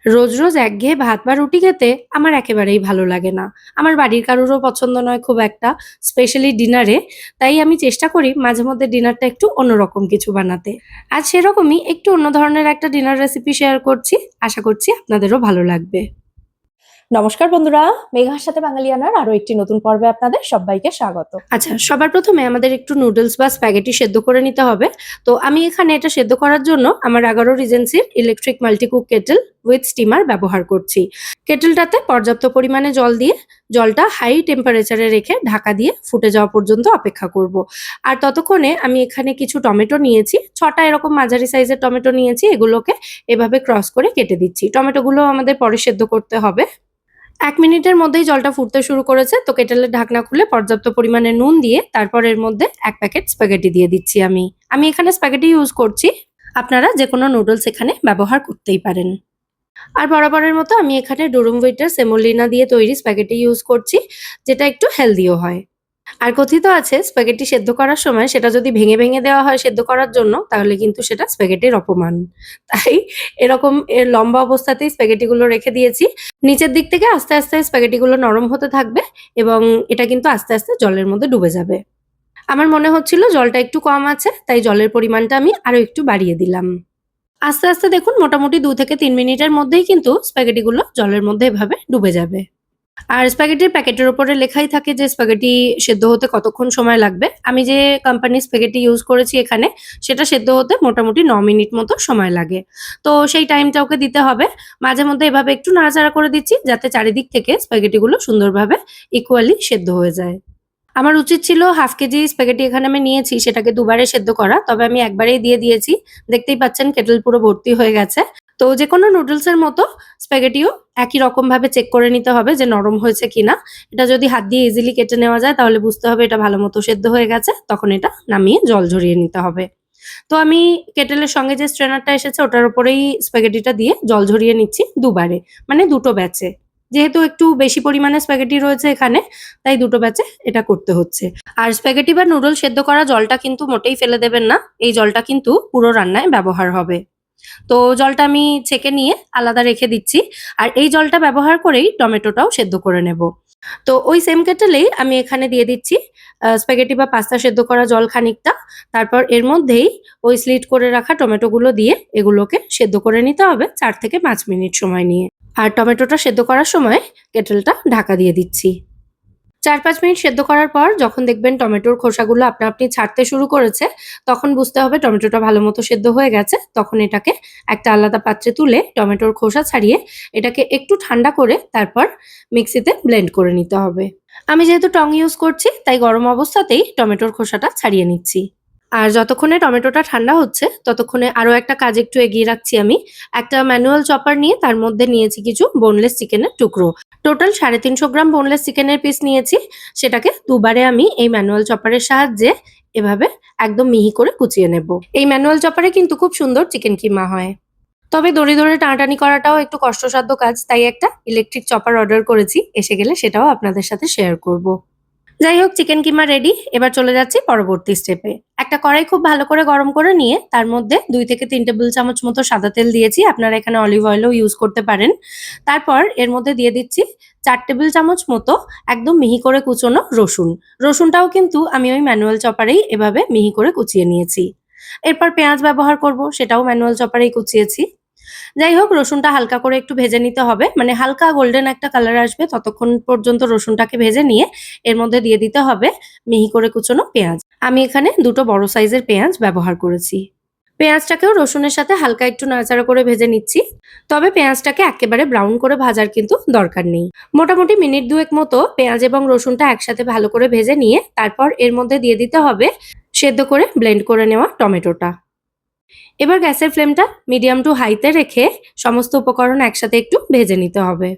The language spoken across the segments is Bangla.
রোজ, রোজ একঘেয়ে ভাত বা রুটি খেতে আমার একেবারেই ভালো লাগে না। আমার বাড়ির কারোরও পছন্দ নয় খুব একটা, স্পেশালি ডিনারে। তাই আমি চেষ্টা করি মাঝে মধ্যে ডিনারটা একটু অন্যরকম কিছু বানাতে। আজ সেরকমই একটু অন্য ধরনের একটা ডিনার রেসিপি শেয়ার করছি। আশা করছি আপনাদেরও ভালো লাগবে। নমস্কার বন্ধুরা, মেঘার সাথে বাঙালিয়ানার আরো একটি নতুন পর্বে আপনাদের সবাইকে স্বাগত। আচ্ছা, সবার ১ম এ আমাদের একটু নুডলস বা স্প্যাগেটি সেদ্ধ করে নিতে হবে। তো আমি এখানে এটা সেদ্ধ করার জন্য আমার ১১ রিজেন্সির ইলেকট্রিক মাল্টিকুক কেটল উইথ স্টিমার ব্যবহার করছি। কেটলটাতে পর্যাপ্ত পরিমাণে জল দিয়ে জলটা হাই টেম্পারেচারে রেখে ঢাকা দিয়ে ফুটে যাওয়া পর্যন্ত অপেক্ষা করব। আর ততক্ষণে আমি এখানে কিছু টমেটো নিয়েছি। ৬ টা এরকম মাঝারি সাইজের টমেটো নিয়েছি। এগুলোকে এভাবে ক্রস করে কেটে দিচ্ছি। টমেটোগুলো আমাদের পরে সেদ্ধ করতে হবে। ১ মিনিটের মধ্যেই জলটা ফুটতে শুরু করেছে। তো কেটেলের ঢাকনা খুলে পর্যাপ্ত পরিমাণে নুন দিয়ে তারপর এর মধ্যে ১ প্যাকেট স্প্যাগেটি দিয়ে দিচ্ছি আমি। আমি এখানে স্প্যাগেটি ইউজ করছি। আপনারা যেকোনো নুডলস এখানে ব্যবহার করতেই পারেন। আর বরাবরের মতো আমি এখানে ডুরুম হুইটের সেমোলিনা দিয়ে তৈরি স্প্যাগেটি ইউজ করছি, যেটা একটু হেলদিও হয়। আর কথিত আছে স্প্যাগেটি সেদ্ধ করার সময় সেটা যদি ভেঙে, ভেঙে দেওয়া হয় সেদ্ধ করার জন্য তাহলে কিন্তু সেটা স্প্যাগেটির অপমান। তাই এরকম লম্বা অবস্থাতেই স্প্যাগেটি গুলো রেখে দিয়েছি। নিচের দিক থেকে আস্তে, আস্তে স্প্যাগেটি গুলো নরম হতে থাকবে এবং এটা কিন্তু আস্তে, আস্তে জলের মধ্যে ডুবে যাবে। আমার মনে হচ্ছিল জলটা একটু কম আছে, তাই জলের পরিমাণটা আমি আরো একটু বাড়িয়ে দিলাম। আস্তে, আস্তে দেখুন মোটামুটি ২ থেকে ৩ মিনিটের মধ্যেই কিন্তু স্প্যাগেটি গুলো জলের মধ্যে এভাবে ডুবে যাবে। আর স্প্যাগেটির প্যাকেটের উপরে লেখাই থাকে যে স্প্যাগেটি সেদ্ধ হতে কতক্ষণ সময় লাগবে। আমি যে কোম্পানির স্প্যাগেটি ইউজ করেছি এখানে, সেটা সেদ্ধ হতে মোটামুটি ৯ মিনিট মতো সময় লাগে। তো সেই টাইমটা ওকে দিতে হবে। মাঝে মধ্যে এভাবে একটু নাড়াচাড়া করে দিচ্ছি যাতে চারিদিক থেকে স্প্যাগেটিগুলো সুন্দরভাবে ইকুয়ালি সেদ্ধ হয়ে যায়। আমার উচিত ছিল ১/২ কেজি স্প্যাগেটি এখানে আমি নিয়েছি সেটাকে দুবারে সেদ্ধ করা। তবে আমি একবারেই দিয়ে দিয়েছি। দেখতেই পাচ্ছেন কেটল পুরো ভর্তি হয়ে গেছে। তো যেকোনো নুডলস এর মতো স্প্যাগেটিও একই রকমভাবে চেক করে নিতে হবে যে নরম হয়েছে কিনা। এটা যদি হাত দিয়ে ইজিলি কেটে নেওয়া যায় তাহলে বুঝতে হবে এটা ভালোমতো সেদ্ধ হয়ে গেছে। তখন এটা নামিয়ে জল ঝরিয়ে নিতে হবে। তো আমি কেটেলের সঙ্গে যে স্ট্রেনারটা এসেছে ওটার উপরেই স্প্যাগেটিটা দিয়ে জল ঝরিয়ে নিচ্ছি দুবারে। মানে ২ টো ব্যাচে। যেহেতু একটু বেশি পরিমাণে স্প্যাগেটি রয়েছে এখানে, তাই ২ টো ব্যাচে এটা করতে হচ্ছে। আর স্প্যাগেটি বা নুডলস সেদ্ধ করা জলটা কিন্তু মোটেই ফেলে দেবেন না। এই জলটা কিন্তু পুরো রান্নায় ব্যবহার হবে। তো জলটা আমি ছেঁকে নিয়ে আলাদা রেখে দিচ্ছি। আর এই জলটা ব্যবহার করেই টমেটোটাও সেদ্ধ করে নেব। তো ওই সেম কেটেলেই আমি এখানে দিয়ে দিচ্ছি স্প্যাগেটি বা পাস্তা সেদ্ধ করা জল খানিকটা। তারপর এর মধ্যেই ওই স্লিট করে রাখা টমেটোগুলো দিয়ে এগুলোকে সেদ্ধ করে নিতে হবে ৪ থেকে ৫ মিনিট সময় নিয়ে। আর টমেটোটা সেদ্ধ করার সময় কেটেলটা ঢাকা দিয়ে দিচ্ছি। ৪-৫ মিনিট সেদ্ধ করার পর যখন দেখবেন টমেটোর খোসাগুলো আপনা আপনি ছাড়তে শুরু করেছে, তখন বুঝতে হবে টমেটোটা ভালোমতো সেদ্ধ হয়ে গেছে। তখন এটাকে একটা আলাদা পাত্রে তুলে টমেটোর খোসা ছাড়িয়ে এটাকে একটু ঠান্ডা করে তারপর মিক্সিতে ব্লেন্ড করে নিতে হবে। আমি যেহেতু টং ইউজ করছি তাই গরম অবস্থাতেই টমেটোর খোসাটা ছাড়িয়ে নিচ্ছি। আর যতক্ষণে টমেটোটা ঠান্ডা হচ্ছে ততক্ষণে আরো একটা কাজ একটু এগিয়ে রাখছি আমি। একটা ম্যানুয়াল চপার নিয়ে তার মধ্যে নিয়েছি কিছু বোনলেস চিকেনের টুকরো। টোটাল ৩৫০ গ্রাম বোনলেস চিকেনের পিস নিয়েছি। সেটাকে দুবারে আমি এই ম্যানুয়াল চপারের সাহায্যে এভাবে একদম মিহি করে কুচিয়ে নেব। এই ম্যানুয়াল চপারে কিন্তু খুব সুন্দর চিকেন কিমা হয়। তবে দড়ি ধরে টানাটানি করাটাও একটু কষ্টসাধ্য কাজ, তাই একটা ইলেকট্রিক চপার অর্ডার করেছি। এসে গেলে সেটাও আপনাদের সাথে শেয়ার করব। যাই হোক চিকেন কিমা রেডি। এবার চলে যাচ্ছি পরবর্তী স্টেপে। একটা কড়াই খুব ভালো করে গরম করে নিয়ে তার মধ্যে ২ থেকে ৩ টেবিল চামচ মতো সাদা তেল দিয়েছি। আপনারা এখানে অলিভ অয়েলও ইউজ করতে পারেন। তারপর এর মধ্যে দিয়ে দিচ্ছি ৪ টেবিল চামচ মতো একদম মিহি করে কুচোনো রসুন। রসুনটাও কিন্তু আমি ওই ম্যানুয়াল চপারেই এভাবে মিহি করে কুচিয়ে নিয়েছি। এরপর পেঁয়াজ ব্যবহার করব, সেটাও ম্যানুয়াল চপারেই কুচিয়েছি। যাই হোক রসুনটা হালকা করে একটু ভেজে নিতে হবে। মানে হালকা গোল্ডেন একটা কালার আসবে ততক্ষণ পর্যন্ত রসুনটাকে ভেজে নিয়ে এর মধ্যে দিয়ে দিতে হবে মিহি করে কুচোনো পেঁয়াজ। আমি এখানে ২ টো বড় সাইজের পেঁয়াজ ব্যবহার করেছি। পেঁয়াজটাকেও রসুনের সাথে হালকা একটু নাড়াচাড়া করে ভেজে নিচ্ছি। তবে পেঁয়াজটাকে একেবারে ব্রাউন করে ভাজার কিন্তু দরকার নেই। মোটামুটি মিনিট ২ এক মতো পেঁয়াজ এবং রসুনটা একসাথে ভালো করে ভেজে নিয়ে তারপর এর মধ্যে দিয়ে দিতে হবে সেদ্ধ করে ব্লেন্ড করে নেওয়া টমেটোটা। এবার গ্যাসের ফ্লেমটা মিডিয়াম টু হাইতে রেখে সমস্ত উপকরণ একসাথে একটু ভেজে নিতে হবে।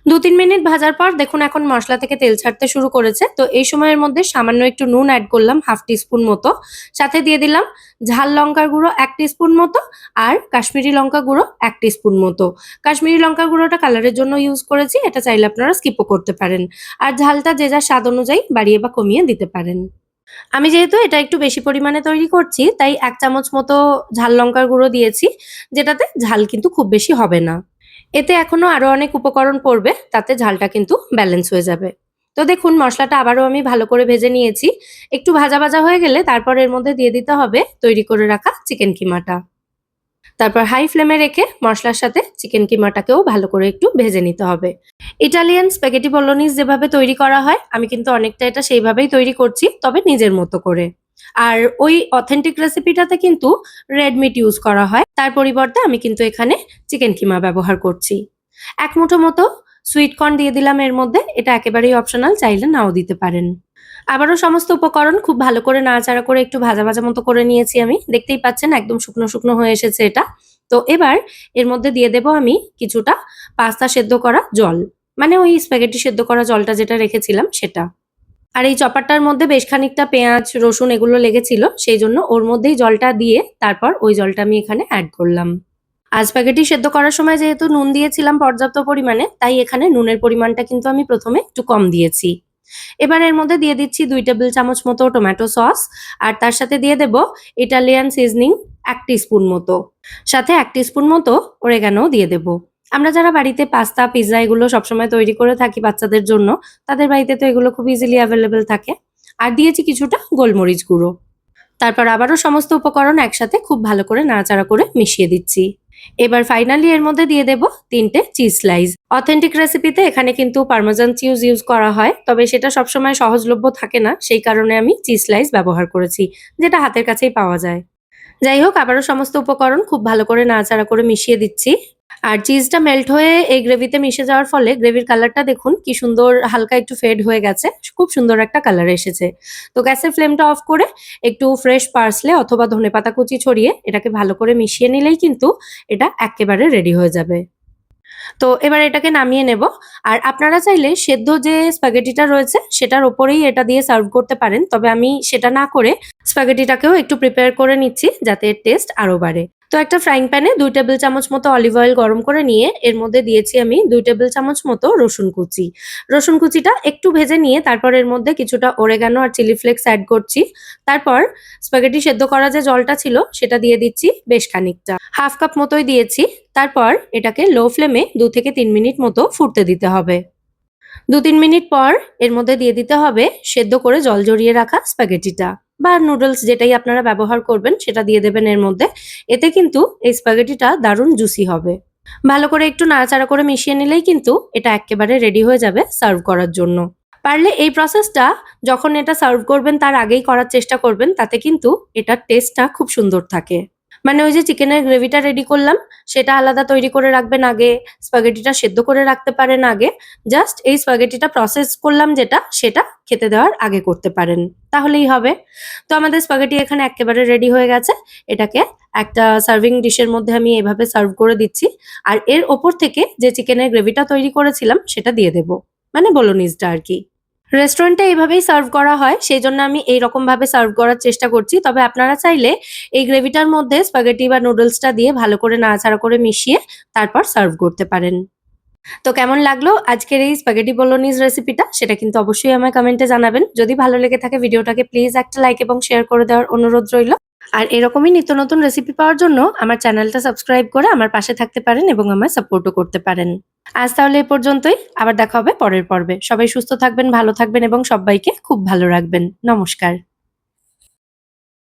২-৩ মিনিট ভাজার পর দেখুন এখন মসলা থেকে তেল ছাড়তে শুরু করেছে। তো এই সময়ের মধ্যে সামান্য একটু নুন অ্যাড করলাম ১/২ টিস্পুন মতো। সাথে দিয়ে দিলাম ঝাল লঙ্কার গুঁড়ো ১ টিস্পুন মতো আর কাশ্মীরি লঙ্কা গুঁড়ো ১ টিস্পুন মতো। কাশ্মীরি লঙ্কার গুঁড়োটা কালারের জন্য ইউজ করেছি। এটা চাইলে আপনারা স্কিপও করতে পারেন। আর ঝালটা যে যার স্বাদ অনুযায়ী বাড়িয়ে বা কমিয়ে দিতে পারেন। আমি যেহেতু এটা একটু বেশি পরিমাণে তৈরি করছি তাই ১ চামচ মতো ঝাল লঙ্কার গুঁড়ো দিয়েছি, যেটাতে ঝাল কিন্তু খুব বেশি হবে না। এতে এখনো আরো অনেক উপকরণ পড়বে, তাতে ঝালটা কিন্তু ব্যালেন্স হয়ে যাবে। তো দেখুন মশলাটা আবারও আমি ভালো করে ভেজে নিয়েছি। একটু ভাজা ভাজা হয়ে গেলে তারপর এর মধ্যে দিয়ে দিতে হবে তৈরি করে রাখা চিকেন কিমাটা। তারপর হাই ফ্লেমে রেখে মশলার সাথে চিকেন কিমাটাকেও ভালো করে একটু ভেজে নিতে হবে। ইটালিয়ান স্প্যাগেটি বলোনিজ যেভাবে তৈরি করা হয় আমি কিন্তু অনেকটা এটা সেইভাবেই তৈরি করছি, তবে নিজের মতো করে। আর ওই অথেন্টিক রেসিপিটাতে কিন্তু রেড মিট ইউজ করা হয়, তার পরিবর্তে আমি কিন্তু এখানে চিকেন কিমা ব্যবহার করছি। এক মুঠো মতো সুইট কর্ন দিয়ে দিলাম এর মধ্যে, এটা একেবারেই অপশনাল, চাইলে নাও দিতে পারেন। আবারও সমস্ত উপকরণ খুব ভালো করে নাড়াচাড়া করে একটু ভাজা ভাজা মতো করে নিয়েছি আমি, দেখতেই পাচ্ছেন একদম শুকনো শুকনো হয়ে এসেছে এটা। তো এবার এর মধ্যে দিয়ে দেব আমি কিছুটা পাস্তা সেদ্ধ করা জল, মানে ওই স্প্যাগেটি সেদ্ধ করা জলটা যেটা রেখেছিলাম সেটা। আর এই চপারটার মধ্যে বেশ খানিকটা পেঁয়াজ রসুন এগুলো লেগেছিল, সেই জন্য ওর মধ্যেই জলটা দিয়ে তারপর ওই জলটা আমি এখানে অ্যাড করলাম। আর স্প্যাগেটি সেদ্ধ করার সময় যেহেতু নুন দিয়েছিলাম পর্যাপ্ত পরিমাণে, তাই এখানে নুনের পরিমাণটা কিন্তু আমি প্রথমে একটু কম দিয়েছি। এবার এর মধ্যে দিয়ে দিচ্ছি 2 টেবিল চামচ মতো টমেটো সস, আর তার সাথে দিয়ে দেব ইটালিয়ান সিজনিং 1 টিস্পুন মতো, সাথে 1 টিস্পুন মতো অরেগানো দিয়ে দেব। আমরা যারা বাড়িতে পাস্তা পিৎজা এগুলো সবসময় তৈরি করে থাকি বাচ্চাদের জন্য, তাদের বাড়িতে তো এগুলো খুব ইজিলি অ্যাভেলেবেল থাকে। আর দিয়েছি কিছুটা গোলমরিচ গুঁড়ো। তারপর আবারও সমস্ত উপকরণ একসাথে খুব ভালো করে নাড়াচাড়া করে মিশিয়ে দিচ্ছি। এবার ফাইনালি এর মধ্যে দিয়ে দেব 3টে চিজ স্লাইস। অথেন্টিক রেসিপিতে এখানে কিন্তু পার্মেজান চিজ ইউজ করা হয়, তবে সেটা সবসময় সহজলভ্য থাকে না, সেই কারণে আমি চিজ স্লাইস ব্যবহার করেছি, যেটা হাতের কাছেই পাওয়া যায়। যাই হোক, আবারও সমস্ত উপকরণ খুব ভালো করে নাড়াচাড়া করে মিশিয়ে দিচ্ছি। আর চিজটা মেল্ট হয়ে এই গ্রেভিতে মিশে যাওয়ার ফলে গ্রেভির কালারটা দেখুন কি সুন্দর, হালকা একটু ফেড হয়ে গেছে, খুব সুন্দর একটা কালার এসেছে। তো গ্যাসের ফ্লেমটা অফ করে একটু ফ্রেশ পার্সলে অথবা ধনেপাতা কুচি ছড়িয়ে এটাকে ভালো করে মিশিয়ে নিলেই কিন্তু এটা একেবারে রেডি হয়ে যাবে। তো এবার এটাকে নামিয়ে নেব। আর আপনারা চাইলে সেদ্ধ যে স্প্যাগেটিটা রয়েছে সেটার ওপরেই এটা দিয়ে সার্ভ করতে পারেন, তবে আমি সেটা না করে স্প্যাগেটিটাকেও একটু প্রিপেয়ার করে নিচ্ছি যাতে এর টেস্ট আরো বাড়ে। তো একটা ফ্রাইং প্যানে 2 টেবিল চামচ মতো অলিভ অয়েল গরম করে নিয়ে এর মধ্যে দিয়েছি আমি 2 টেবিল চামচ মতো রসুন কুচি। রসুন কুচিটা একটু ভেজে নিয়ে তারপর এর মধ্যে কিছুটা অরেগানো আর চিলি ফ্লেক্স অ্যাড করছি। তারপর স্প্যাগেটি সেদ্ধ করা যে জলটা ছিল সেটা দিয়ে দিচ্ছি বেশ খানিকটা, হাফ কাপ মতোই দিয়েছি। তারপর এটাকে লো ফ্লেমে 2 থেকে 3 মিনিট মতো ফুটতে দিতে হবে। 2-3 মিনিট পর এর মধ্যে দিয়ে দিতে হবে সেদ্ধ করে জল জড়িয়ে রাখা স্প্যাগেটিটা বা নুডলস যেটাই আপনারা ব্যবহার করবেন সেটা দিয়ে দেবেন এর মধ্যে। এতে কিন্তু এই স্প্যাগেটিটা দারুণ জুসি হবে। ভালো করে একটু নাড়াচাড়া করে মিশিয়ে নিলেই কিন্তু এটা এক্কেবারে রেডি হয়ে যাবে সার্ভ করার জন্য। পারলে এই প্রসেসটা যখন এটা সার্ভ করবেন তার আগেই করার চেষ্টা করবেন, তাতে কিন্তু এটার টেস্টটা খুব সুন্দর থাকে। মানে ওই যে চিকেনের গ্রেভিটা রেডি করলাম সেটা আলাদা তৈরি করে রাখবেন আগে, স্প্যাগেটিটা সেদ্ধ করে রাখতে পারেন আগে। জাস্ট এই স্প্যাগেটিটা প্রসেস করলাম যেটা, সেটা খেতে দেওয়ার আগে করতে পারেন, তাহলেই হবে। তো আমাদের স্প্যাগেটি এখানে একেবারে রেডি হয়ে গেছে। এটাকে একটা সার্ভিং ডিশের মধ্যে আমি এভাবে সার্ভ করে দিচ্ছি। আর এর ওপর থেকে যে চিকেনের গ্রেভিটা তৈরি করেছিলাম সেটা দিয়ে দেব, মানে বোলোনিজটা আর কি। রেস্টুরেন্টে এইভাবেই সার্ভ করা হয়, সেইজন্য আমি এইরকম ভাবে সার্ভ করার চেষ্টা করছি। তবে আপনারা চাইলে এই গ্রেভিটার মধ্যে স্প্যাগেটি বা নুডলসটা দিয়ে ভালো করে নাড়াচাড়া করে মিশিয়ে তারপর সার্ভ করতে পারেন। তো কেমন লাগলো আজকের এই স্প্যাগেটি বোলোনিজ রেসিপিটা, সেটা কিন্তু অবশ্যই আমায় কমেন্টে জানাবেন। যদি ভালো লেগে থাকে ভিডিওটাকে প্লিজ একটা লাইক এবং শেয়ার করে দেওয়ার অনুরোধ রইল। আর এরকমই নিত্য নতুন রেসিপি পাওয়ার জন্য আমার চ্যানেলটা সাবস্ক্রাইব করে আমার পাশে থাকতে পারেন এবং আমায় সাপোর্টও করতে পারেন। আজ তাহলে এ পর্যন্তই, আবার দেখা হবে পরের পর্বে। সবাই সুস্থ থাকবেন, ভালো থাকবেন এবং সবাইকে খুব ভালো রাখবেন। নমস্কার।